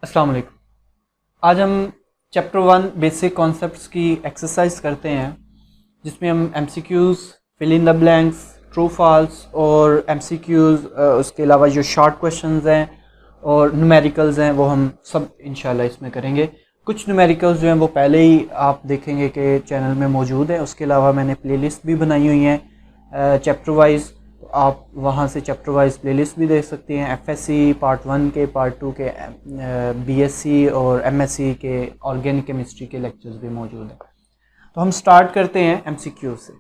अस्सलाम वालेकुम। आज हम चैप्टर 1 बेसिक कॉन्सेप्ट्स की एक्सरसाइज करते हैं जिसमें हम MCQs, fill in the blanks, true false और एमसीक्यूज़, उसके अलावा जो शॉर्ट क्वेश्चंस हैं और न्यूमेरिकल्स हैं वो हम सब इंशाल्लाह इसमें करेंगे। कुछ न्यूमेरिकल्स जो हैं वो पहले ही आप देखेंगे कि चैनल में मौजूद है। उसके अलावा मैंने प्लेलिस्ट भी बनाई हुई हैं चैप्टर वाइज, तो आप वहाँ से चैप्टर वाइज प्लेलिस्ट भी देख सकते हैं। एफएससी पार्ट 1 के, पार्ट 2 के, बीएससी और एमएससी के ऑर्गेनिक केमिस्ट्री के लेक्चर्स भी मौजूद हैं। तो हम स्टार्ट करते हैं एमसीक्यू से।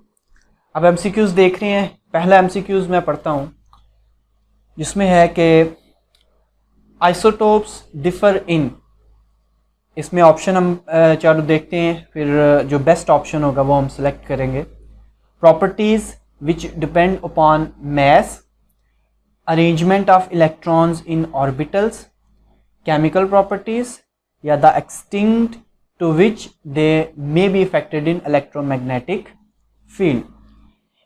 अब एमसीक्यूज़ देख रहे हैं। पहला एमसीक्यूज़ मैं पढ़ता हूँ जिसमें है कि आइसोटोप्स डिफर इन। इसमें ऑप्शन हम चारों देखते हैं, फिर जो बेस्ट ऑप्शन होगा वो हम सेलेक्ट करेंगे। Properties which depend upon mass, arrangement of electrons in orbitals, chemical properties या the extent to which they may be affected in electromagnetic field।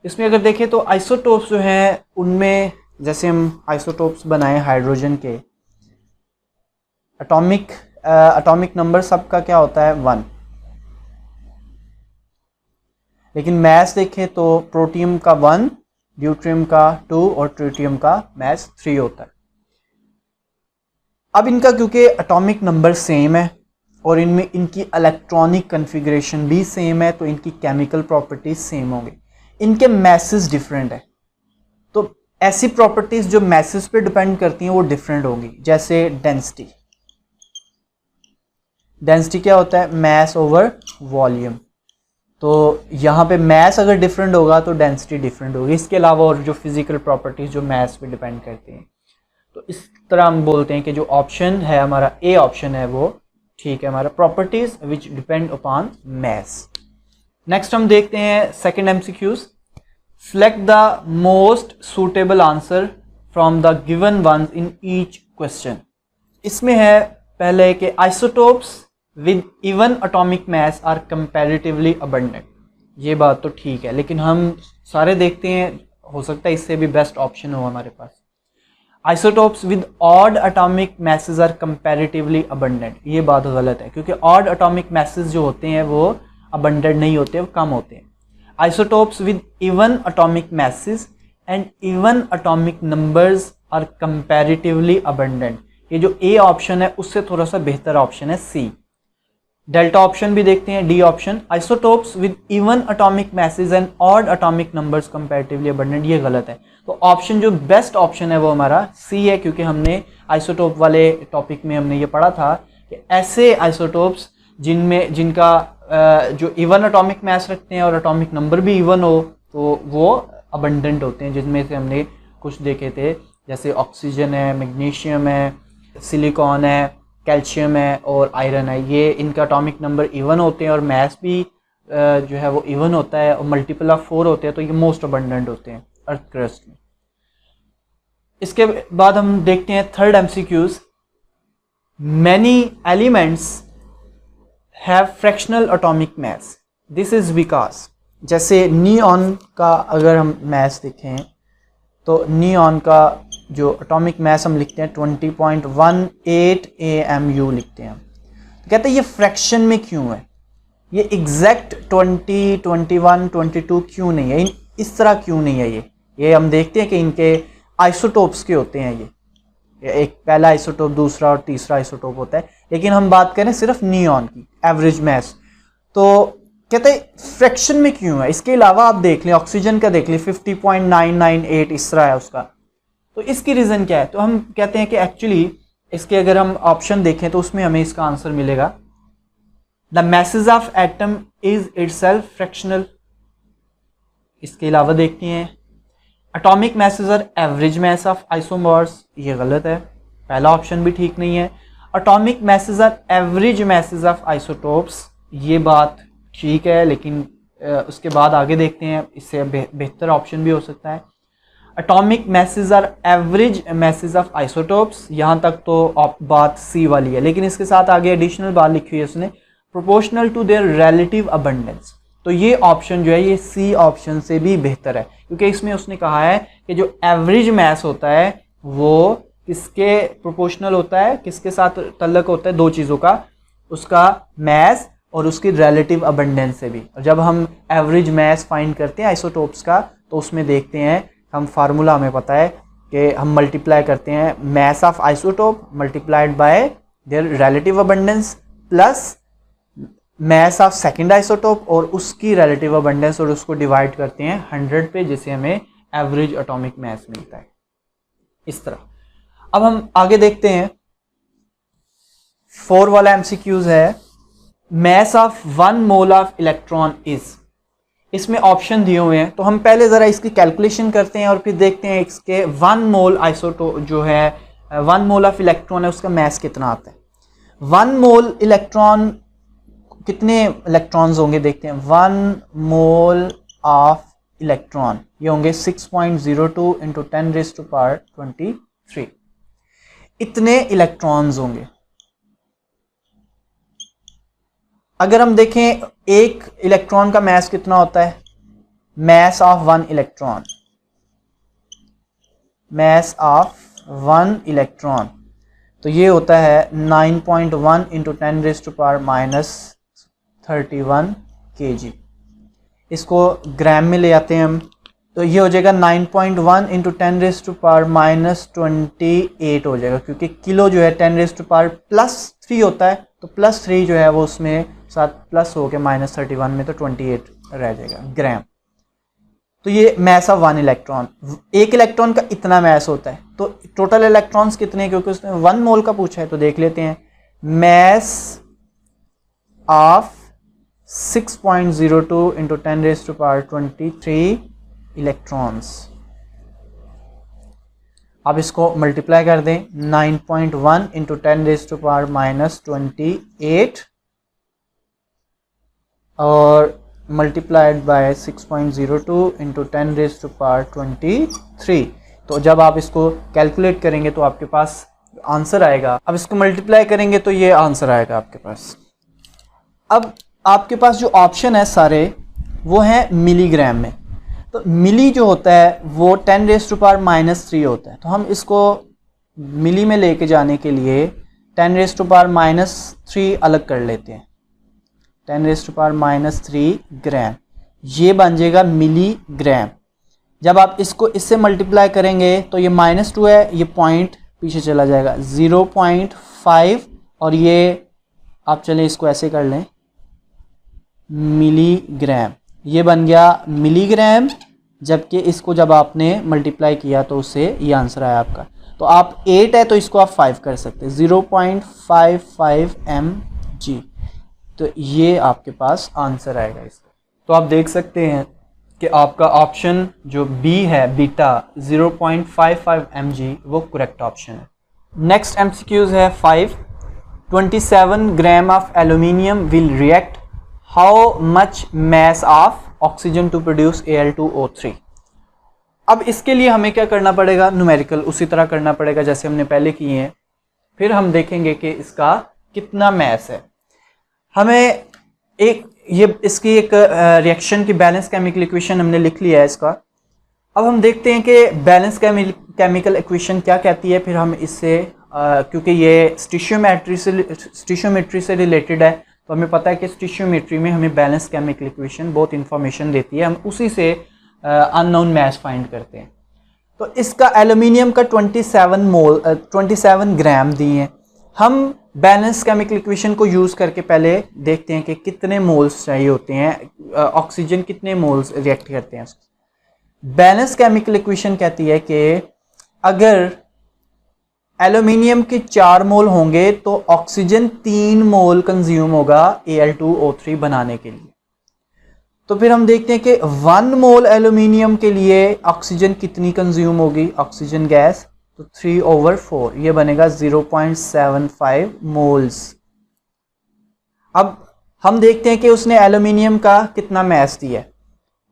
इसमें अगर देखें तो आइसोटोप्स जो हैं उनमें जैसे हम आइसोटोप्स बनाए हाइड्रोजन के, एटॉमिक नंबर सबका क्या होता है 1, लेकिन मैस देखें तो प्रोटियम का 1, ड्यूट्रियम का 2 और ट्रिटियम का मैस 3 होता है। अब इनका क्योंकि एटॉमिक नंबर सेम है और इनमें इनकी इलेक्ट्रॉनिक कन्फिग्रेशन भी सेम है तो इनकी केमिकल प्रॉपर्टीज सेम होंगे। इनके मैसेस डिफरेंट है, तो ऐसी प्रॉपर्टीज जो मैसेस पे डिपेंड करती हैं वो डिफरेंट होंगी। जैसे डेंसिटी, डेंसिटी क्या होता है? Mass over volume. तो यहाँ पे मैस अगर डिफरेंट होगा तो डेंसिटी डिफरेंट होगी। इसके अलावा और जो फिजिकल प्रॉपर्टीज जो मैस पे डिपेंड करती हैं, तो इस तरह हम बोलते हैं कि जो ऑप्शन है हमारा ए ऑप्शन है वो ठीक है हमारा, properties which depend upon mass. Next हम देखते हैं second MCQs. Select the most suitable answer from the given ones in each question. इसमें है पहले कि isotopes with even atomic mass are comparatively abundant। ये बात तो ठीक है, लेकिन हम सारे देखते हैं, हो सकता है इससे भी बेस्ट ऑप्शन हो हमारे पास। Isotopes with odd atomic masses are comparatively abundant। ये बात गलत है क्योंकि odd atomic masses जो होते हैं वो abundant नहीं होते, वो कम होते हैं। Isotopes with even atomic masses and even atomic numbers are comparatively abundant। ये जो ए ऑप्शन है उससे थोड़ा सा बेहतर ऑप्शन है सी। डेल्टा ऑप्शन भी देखते हैं, D option. Isotopes with even atomic message and odd atomic numbers comparatively abundant, ये गलत है। तो ऑप्शन जो बेस्ट ऑप्शन है वो हमारा सी है, क्योंकि हमने आइसोटोप वाले टॉपिक में हमने ये पढ़ा था कि ऐसे आइसोटोप्स जिनका जो इवन एटॉमिक मैस रखते हैं और एटॉमिक नंबर भी इवन हो तो वो अबंडेंट होते हैं, जिनमें से हमने कुछ देखे थे जैसे ऑक्सीजन है, मैग्नीशियम है, सिलिकॉन है, कैल्शियम है और आयरन है। ये इनका एटॉमिक नंबर इवन होते हैं और मैस भी जो है वो इवन होता है और मल्टीपल ऑफ 4 होते हैं, तो ये मोस्ट अबंडेंट होते हैं अर्थ क्रस्ट में। इसके बाद हम देखते हैं third MCQs. Many elements have fractional atomic mass, this is because, जैसे नियॉन का अगर हम मैस देखें तो नियॉन का जो एटॉमिक मैस हम लिखते हैं 20.18 AMU लिखते हैं। तो कहते हैं ये फ्रैक्शन में क्यों है, ये एग्जैक्ट 20, 21, 22 क्यों नहीं है, इस तरह क्यों नहीं है। ये हम देखते हैं कि इनके आइसोटोप्स के होते हैं, ये एक पहला आइसोटोप, दूसरा और तीसरा आइसोटोप होता है, लेकिन हम बात करें सिर्फ नियॉन की एवरेज मैस। तो कहते हैं फ्रैक्शन में क्यों है। इसके अलावा आप देख लें, ऑक्सीजन का देख लें 50.998 इस तरह है उसका। तो इसकी रीज़न क्या है? तो हम कहते हैं कि एक्चुअली इसके अगर हम ऑप्शन देखें तो उसमें हमें इसका आंसर मिलेगा the masses of atom is itself fractional. इसके अलावा देखते हैं atomic masses are average mass of isomers, ये गलत है, पहला ऑप्शन भी ठीक नहीं है। Atomic masses are average masses of isotopes, ये बात ठीक है, लेकिन उसके बाद आगे देखते हैं इससे बेहतर ऑप्शन भी हो सकता है। Atomic masses are average masses of isotopes, यहाँ तक तो बात सी वाली है, लेकिन इसके साथ आगे एडिशनल बात लिखी हुई है उसने, proportional to their relative abundance. तो ये ऑप्शन जो है ये सी ऑप्शन से भी बेहतर है, क्योंकि इसमें उसने कहा है कि जो एवरेज मैस होता है वो किसके प्रोपोर्शनल होता है, किसके साथ तल्लक होता है, दो चीज़ों का, उसका मैस और उसकी रिलेटिव अबंडेंस से भी। और जब हम एवरेज मैस फाइंड करते हैं आइसोटोप्स का तो उसमें देखते हैं, हम फार्मूला हमें पता है कि हम मल्टीप्लाई करते हैं mass of isotope multiplied by there relative abundance plus mass of second isotope और उसकी रिलेटिव अबंडेंस, और उसको डिवाइड करते हैं 100 पे, जिससे हमें एवरेज एटॉमिक मैस मिलता है। इस तरह अब हम आगे देखते हैं। 4 वाला एमसीक्यूज है, mass of 1 mole of electron is. इसमें ऑप्शन दिए हुए हैं, तो हम पहले जरा इसकी कैलकुलेशन करते हैं और फिर देखते हैं इसके 1 मोल आइसोटोप जो है 1 मोल ऑफ इलेक्ट्रॉन है उसका मैस कितना आता है। 1 मोल इलेक्ट्रॉन, कितने इलेक्ट्रॉन्स होंगे देखते हैं। 1 मोल ऑफ इलेक्ट्रॉन ये होंगे 6.02 इंटू 10⁻23। इतने इलेक्ट्रॉन्स होंगे। अगर हम देखें एक इलेक्ट्रॉन का मैस कितना होता है, mass of 1 electron, mass of 1 electron तो ये होता है 9.1 इंटू 10⁻31 kg। इसको ग्राम में ले आते हैं हम, तो ये हो जाएगा 9.1 इंटू 10⁻28 हो जाएगा, क्योंकि किलो जो है 10⁻+3 होता है, तो +3 जो है वो उसमें साथ प्लस हो के -31 में तो 28 रह जाएगा ग्राम। तो ये मैस ऑफ 1 इलेक्ट्रॉन, एक इलेक्ट्रॉन का इतना मैस होता है। तो टोटल इलेक्ट्रॉन्स कितने, क्योंकि उसने 1 मोल का पूछा है, तो देख लेते हैं। Mass of 6.02 into 10⁻23 electrons. अब इसको मल्टीप्लाई कर दें 9.1 इंटू 10⁻28 और मल्टीप्लाइड बाय 6.02 इंटू 10⁻23। तो जब आप इसको कैलकुलेट करेंगे तो आपके पास आंसर आएगा। अब इसको मल्टीप्लाई करेंगे तो ये आंसर आएगा आपके पास। अब आपके पास जो ऑप्शन है सारे वो हैं मिलीग्राम में। तो मिली जो होता है वो 10⁻³ होता है, तो हम इसको मिली में लेके जाने के लिए 10⁻³ अलग कर लेते हैं। 10⁻³ ग्राम, ये बन जाएगा मिलीग्राम। जब आप इसको इससे मल्टीप्लाई करेंगे तो ये -2 है, ये पॉइंट पीछे चला जाएगा 0.5, और ये आप चलें इसको ऐसे कर लें मिलीग्राम, ये बन गया मिलीग्राम। जबकि इसको जब आपने मल्टीप्लाई किया तो उससे ये आंसर आया आपका। तो आप 8 है तो इसको आप 5 कर सकते हैं, 0.55 mg। तो ये आपके पास आंसर आएगा इसका। तो आप देख सकते हैं कि आपका ऑप्शन जो बी है बीटा 0.55 mg वो करेक्ट ऑप्शन है। नेक्स्ट एमसीक्यूज है 5। 27 gram of aluminium will react how much mass of oxygen to produce Al2O3। अब इसके लिए हमें क्या करना पड़ेगा, न्यूमेरिकल उसी तरह करना पड़ेगा जैसे हमने पहले किए हैं। फिर हम देखेंगे कि इसका कितना मैस है। हमें इसकी एक रिएक्शन की बैलेंस केमिकल इक्वेशन हमने लिख लिया है इसका। अब हम देखते हैं कि बैलेंस केमिकल इक्वेशन क्या कहती है। फिर हम इससे क्योंकि ये स्टिशियोमेट्री से रिलेटेड है, तो हमें पता है कि स्टिशियोमेट्री में हमें बैलेंस केमिकल इक्वेशन बहुत इंफॉर्मेशन देती है, हम उसी से अननोन मैस फाइंड करते हैं। तो इसका एल्यूमिनियम का 27 ग्राम दिए हैं। हम बैलेंस केमिकल इक्वेशन को यूज़ करके पहले देखते हैं कि कितने मोल्स चाहिए होते हैं, ऑक्सीजन कितने मोल्स रिएक्ट करते हैं। बैलेंस केमिकल इक्वेशन कहती है कि अगर एल्यूमिनियम के 4 मोल होंगे तो ऑक्सीजन 3 मोल कंज्यूम होगा Al2O3 बनाने के लिए। तो फिर हम देखते हैं कि 1 मोल एल्यूमिनियम के लिए ऑक्सीजन कितनी कंज्यूम होगी, ऑक्सीजन गैस, तो 3/4 ये बनेगा 0.75 मोल्स। अब हम देखते हैं कि उसने एल्यूमिनियम का कितना मैस दिया है,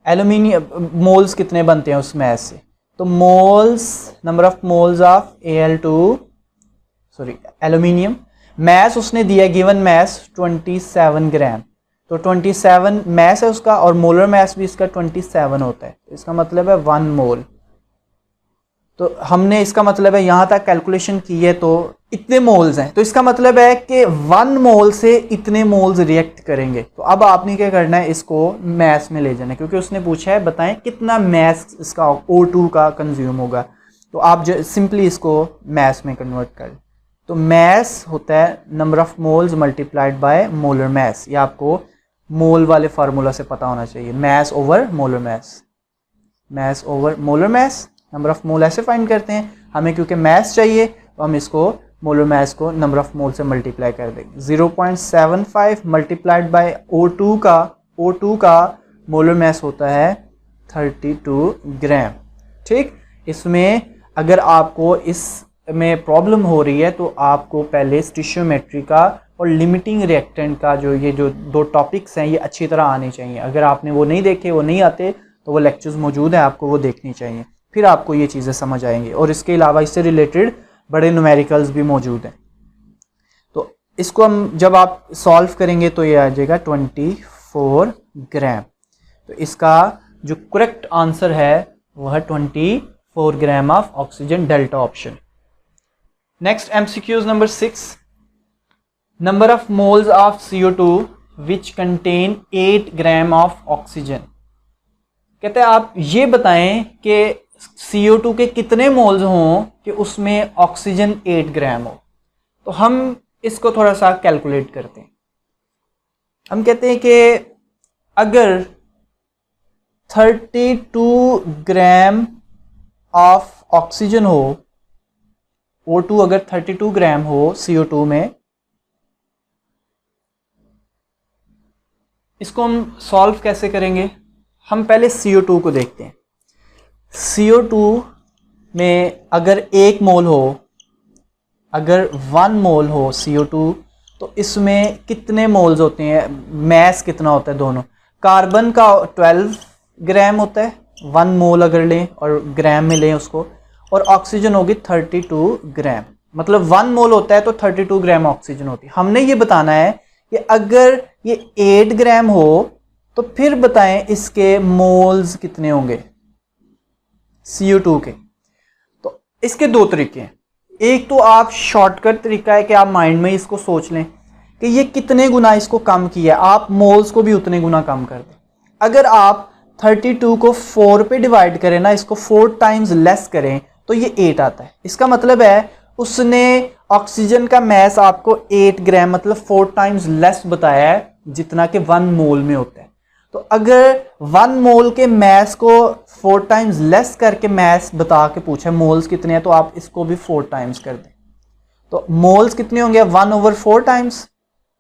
एल्यूमिनियम मोल्स कितने बनते हैं उस मैस से। तो moles, number of moles of aluminium, mass उसने दिया गिवन मैस 27 ग्राम। तो 27 मैस है उसका और मोलर मैस भी इसका 27 होता है, इसका मतलब है 1 मोल। तो हमने इसका मतलब है यहाँ तक कैलकुलेशन की है तो इतने मोल्स हैं, तो इसका मतलब है कि 1 मोल से इतने मोल्स रिएक्ट करेंगे। तो अब आपने क्या करना है, इसको मैस में ले जाना है, क्योंकि उसने पूछा है बताएं कितना मैस इसका O2 का कंज्यूम होगा। तो आप सिंपली इसको मैस में कन्वर्ट करें। तो मैस होता है number of moles multiplied by molar mass. ये आपको मोल वाले फार्मूला से पता होना चाहिए, mass over molar mass, mass over molar mass. Number of mole ऐसे फाइंड करते हैं, हमें क्योंकि मैस चाहिए तो हम इसको मोलर मैस को नंबर ऑफ मोल से मल्टीप्लाई कर देंगे। 0.75 मल्टीप्लाइड बाय O2 का मोलर मैस होता है 32 ग्राम। ठीक, इसमें अगर आपको इसमें प्रॉब्लम हो रही है तो आपको पहले स्टिशियोमेट्री का और लिमिटिंग रिएक्टेंट का जो 2 टॉपिक्स हैं ये अच्छी तरह आने चाहिए। अगर आपने वो नहीं देखे, वो नहीं आते, तो वो लेक्चर्स मौजूद हैं, आपको वो देखनी चाहिए, फिर आपको ये चीज़ें समझ आएंगी। और इसके अलावा इससे रिलेटेड बड़े न्यूमेरिकल्स भी मौजूद हैं। तो इसको हम जब आप सॉल्व करेंगे तो ये आ जाएगा 24 ग्राम। तो इसका जो करेक्ट आंसर है वह 24 gram of oxygen, delta option. Next MCQs number 6, number of moles of CO2 which contain 8 gram of oxygen. कहते हैं आप ये बताएं कि CO2 के कितने मोल्स हों कि उसमें ऑक्सीजन 8 ग्राम हो। तो हम इसको थोड़ा सा कैलकुलेट करते हैं। हम कहते हैं कि अगर 32 ग्राम ऑफ ऑक्सीजन हो, O2 अगर 32 ग्राम हो CO2 में, इसको हम सॉल्व कैसे करेंगे। हम पहले CO2 को देखते हैं। CO2 में अगर 1 मोल हो, अगर 1 मोल हो CO2, तो इसमें कितने मोल्स होते हैं, मैस कितना होता है दोनों। कार्बन का 12 ग्राम होता है 1 मोल अगर लें और ग्राम में लें उसको, और ऑक्सीजन होगी 32 ग्राम, मतलब 1 मोल होता है तो 32 ग्राम ऑक्सीजन होती है। हमने ये बताना है कि अगर ये 8 ग्राम हो तो फिर बताएं इसके मोल्स कितने होंगे CO2 के। तो इसके 2 तरीके हैं। एक तो आप शॉर्टकट तरीका है कि आप माइंड में इसको सोच लें कि ये कितने गुना इसको कम किया है, आप मोल्स को भी उतने गुना कम कर दें। अगर आप 32 को 4 पे डिवाइड करें ना, इसको 4 टाइम्स लेस करें तो ये 8 आता है। इसका मतलब है उसने ऑक्सीजन का मैस आपको 8 ग्राम मतलब 4 टाइम्स लेस बताया है जितना कि 1 मोल में होता है। तो अगर 1 मोल के मैस को 4 टाइम्स लेस करके मैस बता के पूछा मोल्स कितने हैं, तो आप इसको भी 4 टाइम्स कर दें। तो मोल्स कितने होंगे 1/4 टाइम्स,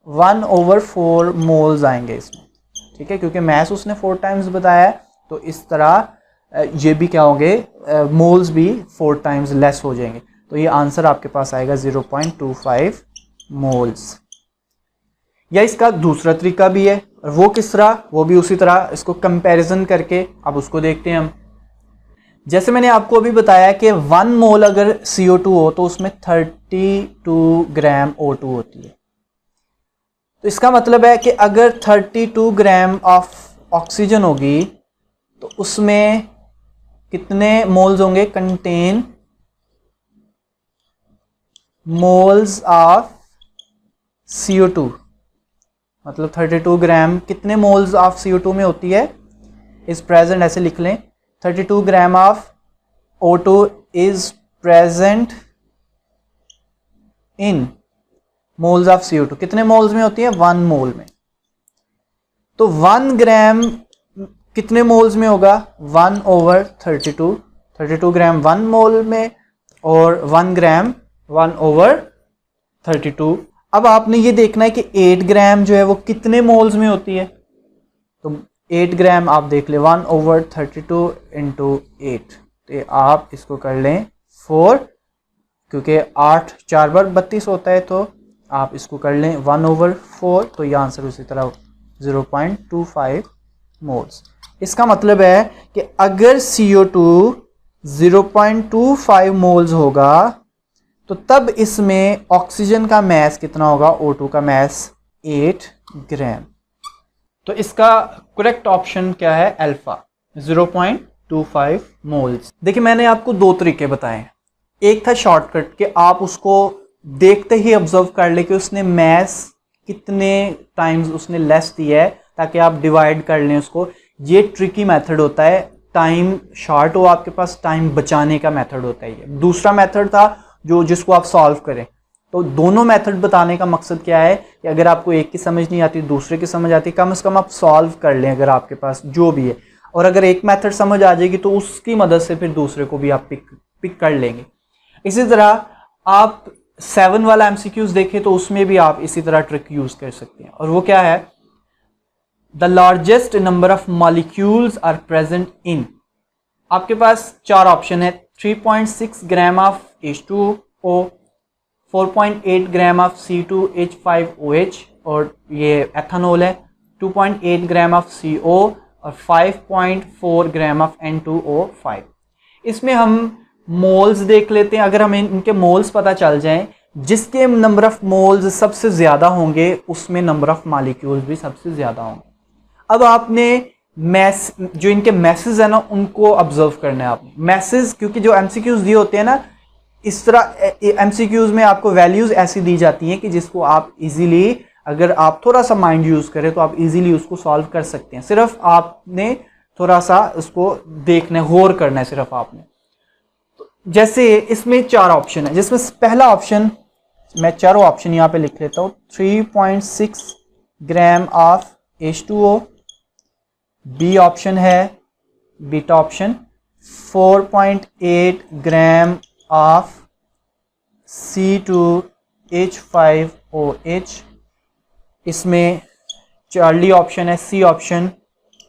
1/4 मोल्स आएंगे इसमें। ठीक है, क्योंकि मैस उसने 4 टाइम्स बताया है, तो इस तरह ये भी क्या होंगे, मोल्स भी 4 टाइम्स लेस हो जाएंगे। तो ये आंसर आपके पास आएगा 0.25 मोल्स। या इसका दूसरा तरीका भी है, वो किस तरह, वो भी उसी तरह इसको कंपैरिजन करके अब उसको देखते हैं हम। जैसे मैंने आपको अभी बताया कि 1 मोल अगर CO2 हो तो उसमें 32 ग्राम O2 होती है। तो इसका मतलब है कि अगर 32 ग्राम ऑफ ऑक्सीजन होगी तो उसमें कितने मोल्स होंगे, कंटेन मोल्स ऑफ CO2, मतलब 32 ग्राम कितने मोल्स ऑफ CO2 में होती है, इज प्रेजेंट, ऐसे लिख लें 32 gram of O2 is present in moles of CO2। कितने मोल्स में होती है, 1 मोल में। तो 1 ग्राम कितने मोल्स में होगा, 1/32। 32 ग्राम 1 मोल में और 1 ग्राम 1/32। अब आपने ये देखना है कि 8 ग्राम जो है वो कितने मोल्स में होती है। तो 8 ग्राम आप देख लें 1/32 × 8, तो आप इसको कर लें 4, क्योंकि 8 4 बार 32 होता है, तो आप इसको कर लें 1/4। तो ये आंसर उसी तरह 0.25 मोल्स। इसका मतलब है कि अगर CO2 0.25 मोल्स होगा तो तब इसमें ऑक्सीजन का मैस कितना होगा, O2 का मैस 8 ग्राम। तो इसका करेक्ट ऑप्शन क्या है, अल्फा 0.25। 0.25 मोल्स। देखिए मैंने आपको दो तरीके बताए। एक था शॉर्टकट कि आप उसको देखते ही ऑब्जर्व कर ले कि उसने मैस कितने टाइम्स उसने लेस दिया है, ताकि आप डिवाइड कर लें उसको। ये ट्रिकी मेथड होता है, टाइम शॉर्ट हो आपके पास, टाइम बचाने का मेथड होता है ये। दूसरा मेथड था जिसको आप सॉल्व करें। तो दोनों मेथड बताने का मकसद क्या है कि अगर आपको एक की समझ नहीं आती, दूसरे की समझ आती, कम से कम आप सॉल्व कर लें अगर आपके पास जो भी है। और अगर एक मेथड समझ आ जाएगी तो उसकी मदद से फिर दूसरे को भी आप पिक कर लेंगे। इसी तरह आप 7 वाला MCQs देखें तो उसमें भी आप इसी तरह ट्रिक यूज कर सकते हैं। और वो क्या है, the largest number of molecules are present in. आपके पास 4 ऑप्शन है, 3.6 gram of H2O, 4.8 gram of C2H5OH और ये एथेनॉल है, 2.8 ग्राम ऑफ CO और 5.4 ग्राम ऑफ N2O5। इसमें हम मोल्स देख लेते हैं। अगर हमें इनके मोल्स पता चल जाएं, जिसके नंबर ऑफ मोल्स सबसे ज़्यादा होंगे उसमें नंबर ऑफ मॉलिक्यूल्स भी सबसे ज़्यादा होंगे। अब आपने मैस जो इनके मैसेज है ना उनको ऑब्जर्व करना है आपने। मैसेज क्योंकि जो MCQs दिए होते हैं ना, इस तरह MCQs में आपको वैल्यूज़ ऐसी दी जाती हैं कि जिसको आप इजीली, अगर आप थोड़ा सा माइंड यूज़ करें तो आप इजीली उसको सॉल्व कर सकते हैं। सिर्फ आपने थोड़ा सा उसको देखना, गौर करना है सिर्फ आपने। जैसे इसमें 4 ऑप्शन है, जिसमें पहला ऑप्शन, मैं चारों ऑप्शन यहाँ पे लिख लेता हूँ। 3.6 gram of H2O, B option है beta option, 4.8 gram of C2H5OH, इसमें चार्ली ऑप्शन है C option,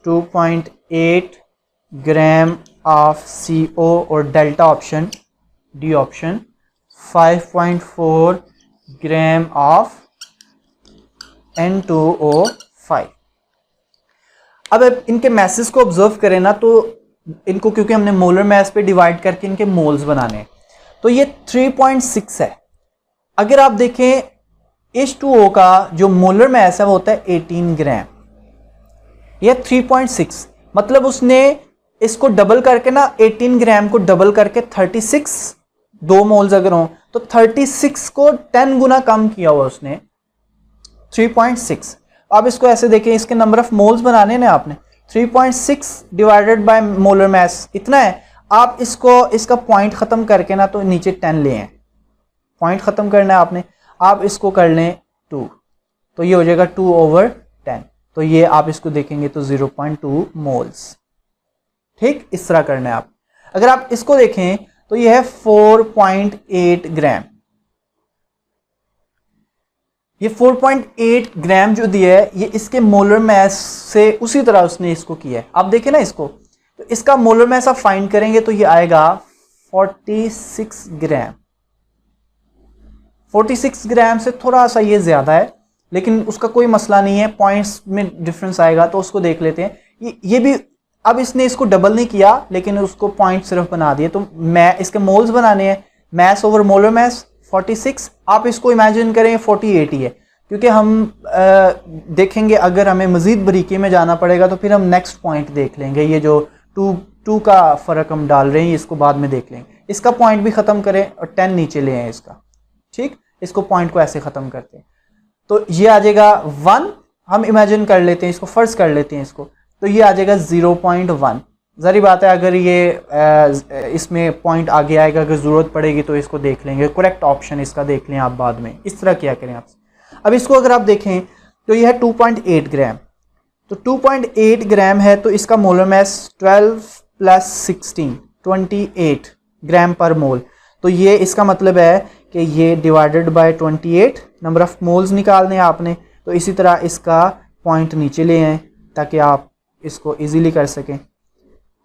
2.8 gram of CO और delta option D option, 5.4 gram of N2O5। अब इनके मैसेज को ऑब्जर्व करें ना तो इनको, क्योंकि हमने मोलर मैस पे डिवाइड करके इनके मोल्स बनाने हैं, तो ये 3.6 है। अगर आप देखें H2O का जो मोलर मैस है वो होता है 18 ग्राम, ये 3.6 मतलब उसने इसको डबल करके ना, 18 ग्राम को डबल करके 36, 2 मोल्स अगर हों तो 36 को 10 गुना कम किया हुआ उसने, 3.6। अब इसको ऐसे देखें, इसके नंबर ऑफ मोल्स बनाने ने आपने, 3.6 डिवाइडेड बाय मोलर मैस इतना है। आप इसका पॉइंट खत्म करके ना तो नीचे 10 ले आए, पॉइंट खत्म करना है आपने। आप इसको कर लें 2, तो ये हो जाएगा 2/10, तो ये आप इसको देखेंगे तो 0.2 मोल्स। ठीक, इस तरह करना है आप। अगर आप इसको देखें तो ये है 4.8 ग्राम, ये 4.8 ग्राम जो दिया है ये इसके मोलर मैस से उसी तरह उसने इसको किया है। आप देखें ना इसको, तो इसका मोलर मैस आप फाइंड करेंगे तो ये आएगा 46 ग्राम। 46 ग्राम से थोड़ा सा ये ज्यादा है, लेकिन उसका कोई मसला नहीं है, पॉइंट्स में डिफरेंस आएगा तो उसको देख लेते हैं। ये भी, अब इसने इसको डबल नहीं किया लेकिन उसको पॉइंट सिर्फ बना दिए, तो मैं इसके मोल्स बनाने हैं, मैस ओवर मोलर मैस 46। आप इसको इमेजिन करें 48 ही है, क्योंकि हम देखेंगे अगर हमें मजीद बारीकी में जाना पड़ेगा तो फिर हम नेक्स्ट पॉइंट देख लेंगे। ये जो 2 का फ़र्क हम डाल रहे हैं इसको बाद में देख लेंगे। इसका पॉइंट भी ख़त्म करें और 10 नीचे ले आए इसका। ठीक, इसको पॉइंट को ऐसे ख़त्म करते हैं तो ये आ जाएगा 1। हम इमेजिन कर लेते हैं इसको, फ़र्ज कर लेते हैं इसको, तो ये आ जाएगा 0.1। ज़री बात है, अगर ये इसमें पॉइंट आगे आएगा, अगर ज़रूरत पड़ेगी तो इसको देख लेंगे, करेक्ट ऑप्शन इसका देख लें आप बाद में। इस तरह क्या करें आप। अब इसको अगर आप देखें तो ये है 2.8 ग्राम, तो 2.8 ग्राम है तो इसका मोलर मैस 12 + 16 28 ग्राम पर मोल। तो ये इसका मतलब है कि ये divided by 28 number of moles निकालने आपने। तो इसी तरह इसका पॉइंट नीचे ले आए ताकि आप इसको इजीली कर सकें।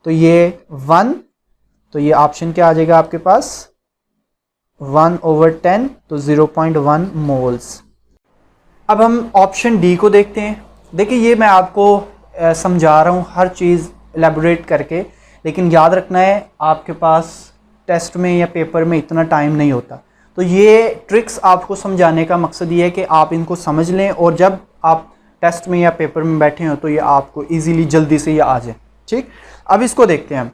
तो ये 1, तो ये ऑप्शन क्या आ जाएगा आपके पास 1/10, तो 0.1 मोल्स। अब हम ऑप्शन डी को देखते हैं। देखिए ये मैं आपको समझा रहा हूँ हर चीज़ एलेबोरेट करके, लेकिन याद रखना है आपके पास टेस्ट में या पेपर में इतना टाइम नहीं होता। तो ये ट्रिक्स आपको समझाने का मकसद ये है कि आप इनको समझ लें और जब आप टेस्ट में या पेपर में बैठे हो तो ये आपको इजीली जल्दी से ये आ जाए। ठीक, अब इसको देखते हैं हम।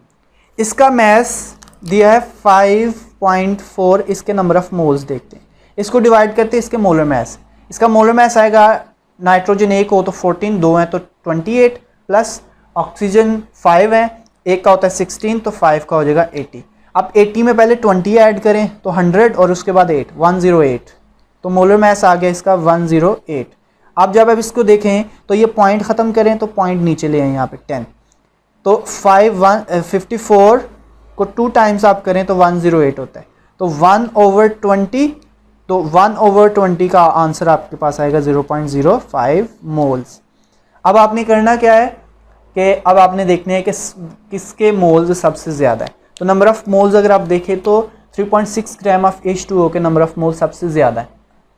इसका मैस दिया है 5.4, इसके नंबर ऑफ मोल्स देखते हैं, इसको डिवाइड करते हैं इसके मोलर मैस। इसका मोलर मैस आएगा, नाइट्रोजन 1 हो तो 14, 2 हैं तो 28, प्लस ऑक्सीजन 5 है, एक का होता है 16, तो 5 का हो जाएगा 80। अब 80 में पहले 20 ऐड करें तो 100 और उसके बाद 8, 108, तो मोलर मैस आ गया इसका 108। अब जब आप इसको देखें तो ये पॉइंट ख़त्म करें तो पॉइंट नीचे ले आए यहाँ पे 10, तो 54 को 2 टाइम्स आप करें तो 108 होता है, तो 1/20, तो 1/20 का आंसर आपके पास आएगा 0.05 मोल्स। अब आपने करना क्या है कि अब आपने देखने हैं कि किसके मोल्स सबसे ज़्यादा है। तो नंबर ऑफ़ मोल्स अगर आप देखें तो 3.6 ग्राम ऑफ H2O के नंबर ऑफ़ मोल्स सबसे ज़्यादा है,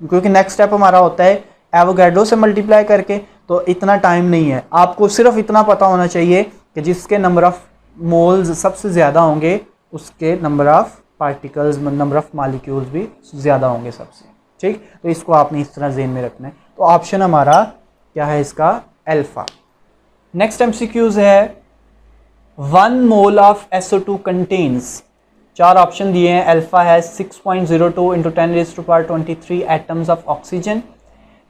क्योंकि नेक्स्ट स्टेप हमारा होता है एवोगैड्रो से मल्टीप्लाई करके, तो इतना टाइम नहीं है। आपको सिर्फ इतना पता होना चाहिए कि जिसके नंबर ऑफ़ मोल्स सबसे ज़्यादा होंगे उसके number of particles, number of molecules भी ज़्यादा होंगे सबसे, ठीक। तो इसको आपने इस तरह ज़हन में रखना है। तो ऑप्शन हमारा क्या है इसका, अल्फ़ा। नेक्स्ट MCQs है 1 mole of SO2 contains, 4 option दिए हैं। अल्फ़ा है 6.02 into 10⁻23 atoms of oxygen,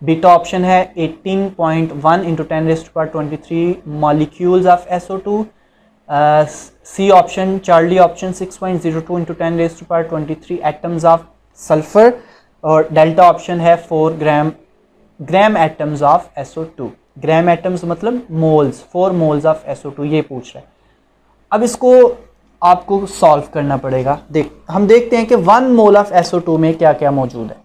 beta option है 18.1 into 10⁻23 molecules of SO2, C option Charlie option 6.02 into 10⁻23 atoms of sulphur, और डेल्टा ऑप्शन है 4 gram atoms of SO2। Gram atoms मतलब moles, 4 moles of SO2 ये पूछ रहा है। अब इसको आपको सॉल्व करना पड़ेगा। हम देखते हैं कि 1 मोल ऑफ SO2 में क्या क्या मौजूद है।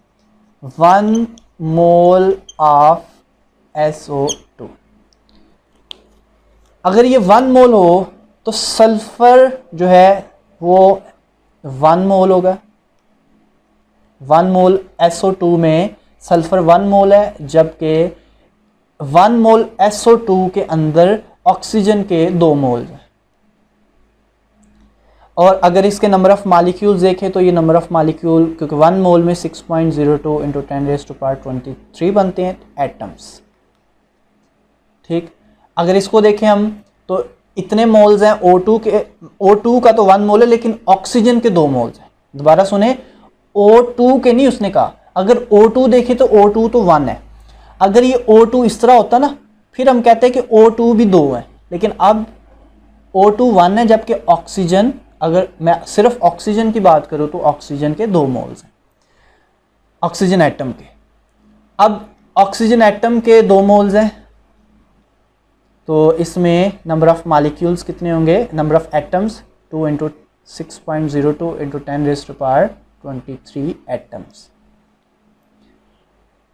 1 मोल ऑफ SO2, अगर ये 1 मोल हो तो सल्फर जो है वो 1 मोल होगा। 1 मोल SO2 में सल्फर 1 मोल है, जबकि 1 मोल SO2 के अंदर ऑक्सीजन के 2 मोल हैं। और अगर इसके नंबर ऑफ़ मॉलिक्यूल्स देखें तो ये नंबर ऑफ़ मॉलिक्यूल, क्योंकि 1 मोल में 6.02 इंटू 10⁻23 बनते हैं एटम्स, ठीक। अगर इसको देखें हम तो इतने मोल्स हैं O2 का तो 1 मोल है, लेकिन ऑक्सीजन के 2 मोल्स हैं। दोबारा सुने, O2 के नहीं उसने कहा, अगर O2 देखें तो O2 तो 1 है। अगर ये O2 इस तरह होता ना, फिर हम कहते हैं कि O2 भी 2 है, लेकिन अब O2 1 है, जबकि ऑक्सीजन, अगर मैं सिर्फ ऑक्सीजन की बात करूं तो ऑक्सीजन के 2 मोल्स हैं, ऑक्सीजन एटम के। अब ऑक्सीजन एटम के 2 मोल्स हैं, तो इसमें नंबर ऑफ मॉलिक्यूल्स कितने होंगे, number of atoms 2 into 6.02 into 10⁻23 atoms.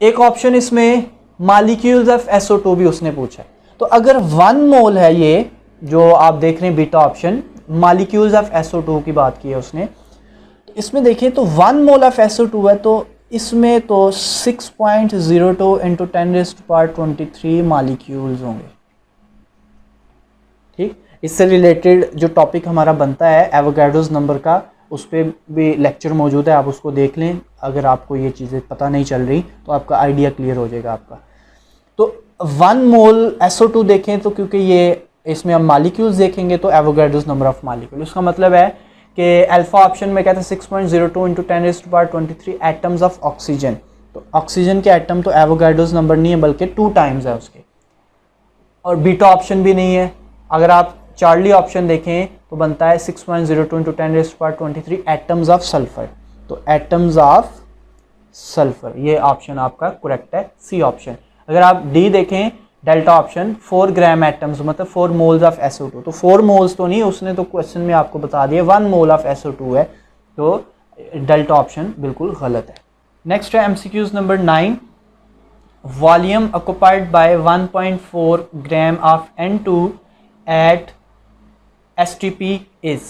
एक ऑप्शन इसमें मॉलिक्यूल्स ऑफ SO2 भी उसने पूछा है। तो अगर 1 मोल है, ये जो आप देख रहे हैं beta option, molecules of SO2 की बात की है उसने, तो इसमें देखिए तो 1 मोल ऑफ SO2 है, तो इसमें तो 6.02 इंटू 10⁻23 मॉलिक्यूल्स होंगे, ठीक। इससे रिलेटेड जो टॉपिक हमारा बनता है एवोगैड्रोस नंबर का, उस पर भी लेक्चर मौजूद है, आप उसको देख लें। अगर आपको ये चीज़ें पता नहीं चल रही तो आपका आइडिया क्लियर हो जाएगा आपका। तो 1 मोल SO2 देखें तो, क्योंकि ये इसमें हम मॉलिक्यूल्स देखेंगे तो एवोगैड्रोस नंबर ऑफ मॉलिक्यूल, उसका मतलब है कि अल्फा ऑप्शन में कहते हैं 6.02 इंटू 10⁻23 एटम्स ऑफ ऑक्सीजन, तो ऑक्सीजन के एटम तो एवोगैड्रोस नंबर नहीं है बल्कि 2 टाइम्स है उसके। और बीटा ऑप्शन भी नहीं है। अगर आप चार्ली ऑप्शन देखें तो बनता है 6.02 इंटू 10⁻23 एटम्स ऑफ सल्फर, तो एटम्स ऑफ सल्फर, ये ऑप्शन आपका करेक्ट है, सी ऑप्शन। अगर आप डी देखें डेल्टा ऑप्शन, 4 ग्राम एटम्स मतलब 4 मोल्स ऑफ SO2, तो 4 मोल्स तो नहीं, उसने तो क्वेश्चन में आपको बता दिया 1 मोल ऑफ SO2 है, तो डेल्टा ऑप्शन बिल्कुल गलत है। नेक्स्ट है MCQs number 9, volume occupied by 1.4 gram of N2 at STP is,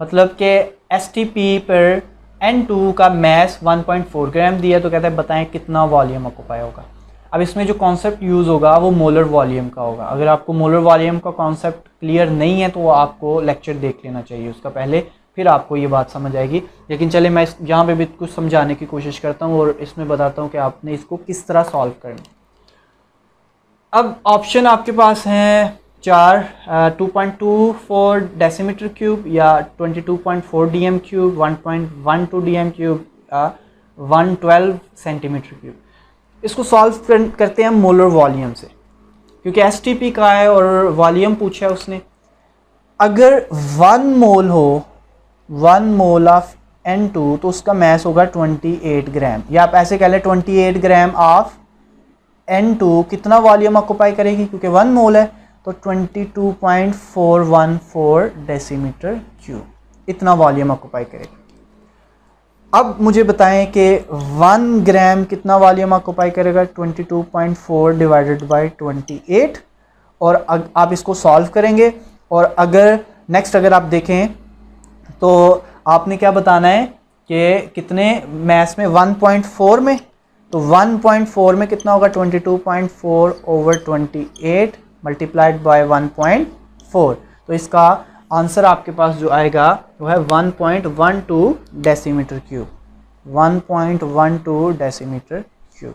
मतलब कि STP पर N2 का मैस 1.4 ग्राम दिया, तो कहता है बताएं कितना वॉल्यूम ऑक्युपाई होगा। अब इसमें जो कॉन्सेप्ट यूज़ होगा वो मोलर वॉल्यूम का होगा। अगर आपको मोलर वॉल्यूम का कॉन्सेप्ट क्लियर नहीं है तो आपको लेक्चर देख लेना चाहिए उसका पहले, फिर आपको ये बात समझ आएगी। लेकिन चले मैं यहाँ पे भी कुछ समझाने की कोशिश करता हूँ और इसमें बताता हूँ कि आपने इसको किस तरह सॉल्व करना। अब ऑप्शन आपके पास हैं 4 2.24 डेसीमीटर क्यूब या 22.4 डीएम क्यूब, 1.12 डीएम क्यूब या 112 सेंटीमीटर क्यूब। इसको सॉल्व करते हैं मोलर वॉल्यूम से, क्योंकि एसटीपी का है और वॉल्यूम पूछा है उसने। अगर 1 मोल हो, 1 मोल ऑफ N2, तो उसका मैस होगा 28 ग्राम, या आप ऐसे कह लें 28 ग्राम ऑफ N2 कितना वॉल्यूम ऑक्यूपाई करेगी, क्योंकि 1 मोल है तो 22.414 डेसीमीटर क्यूब इतना वॉल्यूम ऑक्यूपाई करेगा। अब मुझे बताएं कि 1 ग्राम कितना वॉल्यूम ऑक्यूपाई करेगा, 22.4 डिवाइडेड बाय 28, और आप इसको सॉल्व करेंगे। और अगर नेक्स्ट अगर आप देखें तो आपने क्या बताना है कि कितने मैस में, 1.4 में, तो 1.4 में कितना होगा, 22.4 ओवर 28 मल्टीप्लाइड बाय 1.4। तो इसका आंसर आपके पास जो आएगा वो है 1.12 डेसीमीटर क्यूब, 1.12 डेसीमीटर क्यूब।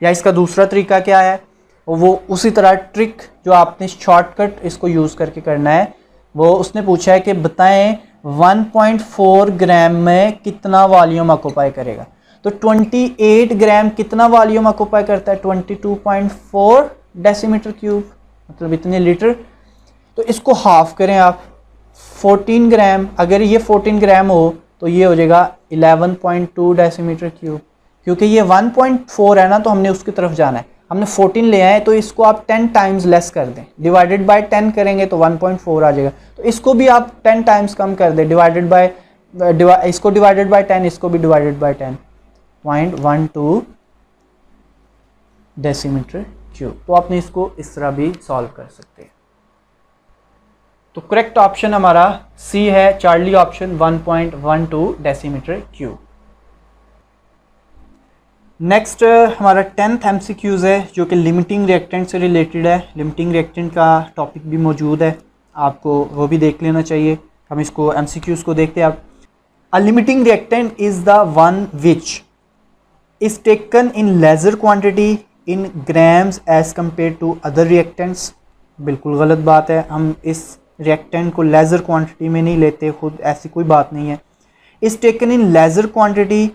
या इसका दूसरा तरीका क्या है, वो उसी तरह ट्रिक जो आपने शॉर्टकट इसको यूज़ करके करना है, वो उसने पूछा है कि बताएं 1.4 ग्राम में कितना वॉल्यूम ऑक्यूपाई करेगा। तो 28 ग्राम कितना वॉल्यूम ऑक्यूपाई करता है, 22.4 डेसीमीटर क्यूब, मतलब इतने लीटर। तो इसको हाफ करें आप, 14 ग्राम, अगर ये 14 ग्राम हो तो ये हो जाएगा 11.2 डेसीमीटर क्यूब। क्योंकि ये 1.4 है ना, तो हमने उसकी तरफ जाना है, हमने 14 ले आए, तो इसको आप 10 टाइम्स लेस कर दें, डिवाइडेड बाय 10 करेंगे तो 1.4 आ जाएगा। तो इसको भी आप 10 टाइम्स कम कर दें, डिवाइडेड बाय इसको डिवाइडेड बाय 10, इसको भी डिवाइडेड बाय 10.12 डेसीमीटर क्यूब। तो आपने इसको इस तरह भी सॉल्व कर सकते हैं। तो करेक्ट ऑप्शन हमारा सी है, Charlie option, 1.12 decimetre cube. Next हमारा 10th MCQs है जो कि लिमिटिंग रिएक्टेंट से रिलेटेड है। लिमिटिंग रिएक्टेंट का टॉपिक भी मौजूद है, आपको वो भी देख लेना चाहिए। हम इसको MCQs को देखते हैं आप। A limiting reactant is the one which is taken in lesser quantity in grams as compare to other reactants. बिल्कुल गलत बात है, हम इस रिएक्टेंट को लेज़र क्वांटिटी में नहीं लेते, खुद ऐसी कोई बात नहीं है। Is taken in lesser quantity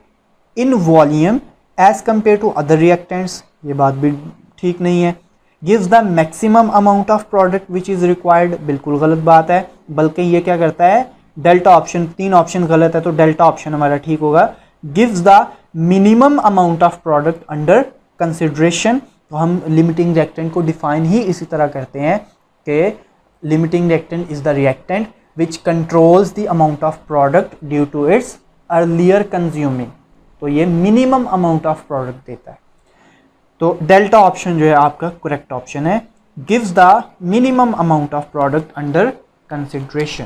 in volume as compare to other reactants, ये बात भी ठीक नहीं है। Gives the maximum amount of product which is required, बिल्कुल गलत बात है, बल्कि ये क्या करता है, डेल्टा ऑप्शन, 3 ऑप्शन गलत है तो डेल्टा ऑप्शन हमारा ठीक होगा। Gives the minimum amount of product under consideration. तो हम लिमिटिंग रिएक्टेंट को डिफाइन ही इसी तरह करते हैं कि limiting reactant is the reactant which controls the amount of product due to its earlier consuming. तो ये मिनिमम अमाउंट ऑफ प्रोडक्ट देता है। तो डेल्टा ऑप्शन जो है आपका करेक्ट ऑप्शन है, gives the minimum amount of product under consideration.